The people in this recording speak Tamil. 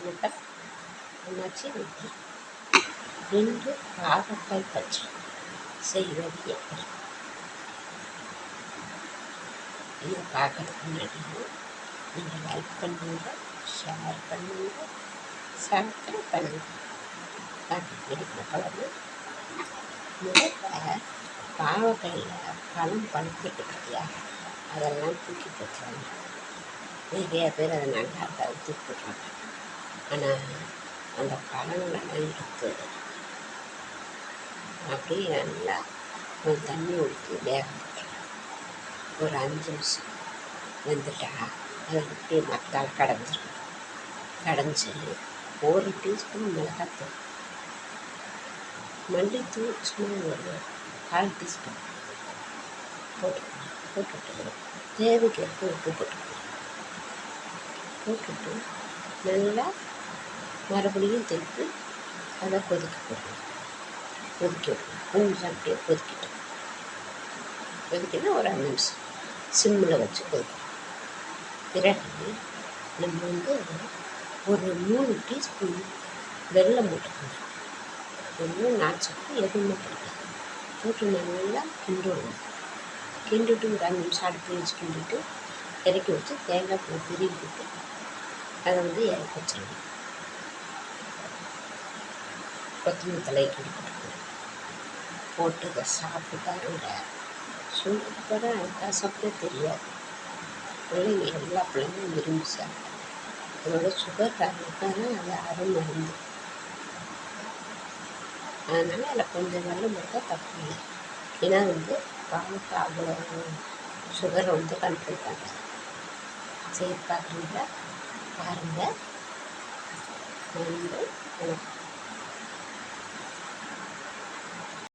வணக்கம். அம்மாச்சி வந்து 2 பாகற்காய் பச்சடி செய்வது எப்படி? இதை பார்க்கறதுக்கு முன்னாடி நீங்கள் லைக் பண்ணுங்க, ஷேர் பண்ணுங்க, சப்ஸ்கிரைப் பண்ணுங்க. எடுக்கிற குழம்பு முதல்ல பாவக்காயில் பழம் பழுத்துட்டு இருக்கியா அதெல்லாம் தூக்கி போட்டுருவாங்க. நிறைய பேர் அதை நல்லா இருக்காது தூக்கி போட்டுருவாங்க. ஆனால் அந்த பழங்களெல்லாம் எடுத்து அப்படியே நல்லா ஒரு தண்ணி ஊற்றி வேக போட்டுருவேன். ஒரு 5 நிமிஷம் வெந்துட்டா அதை அப்படியே மத்தால் கடைஞ்சிருவேன். கடைஞ்சி 1 டீஸ்பூன் மிளகாத்தூள், மல்லித்தூள் சும்மா ஒரு 1/4 டீஸ்பூன் போட்டுட்டு தேவைக்கேற்ப உப்பு போட்டுட்டு நல்லா மறுபடியும் திருப்பி அதை கொதிக்க விடுவேன். கொஞ்சம் அப்படியே கொதிக்கிட்டு ஒரு 5 நிமிஷம் சிம்மில் வச்சு கொதிக்கணும். பிறகு நம்ம வந்து ஒரு 3 டீஸ்பூன் வெல்லம் போட்டுக்கணும். வெல்லம் நாச்சுக்கு எதுவுமே போட்டு நல்லா கிண்டுவோம். கிண்டிட்டு ஒரு 5 நிமிஷம் அடுப்பு வச்சு கிண்டிட்டு இறக்கி வச்சு தேங்காய் பூ திருவி போட்டு அதை வந்து இறக்கி வச்சிடணும். கொத்தமல்லி தழை போட்டு இதை சாப்பிட்டு பாருங்க. சூப்பராக கசப்பே தெரியாது. பிள்ளைங்க எல்லா பிள்ளைங்களும் விரும்பி சாப்பிடும். அதோட சுகர் காரணத்தால் அது அருமருந்து. அதனால் அதில் கொஞ்சம் வெல்லம் போட்டால் தப்பு இல்லை. ஏன்னா வந்து பாவக்காய் அவ்வளோ சுகரை வந்து கண்ட்ரோல் பண்ணுறது. சரி பார்க்குறீங்களா? பாருங்கள். நன்றி. வணக்கம்.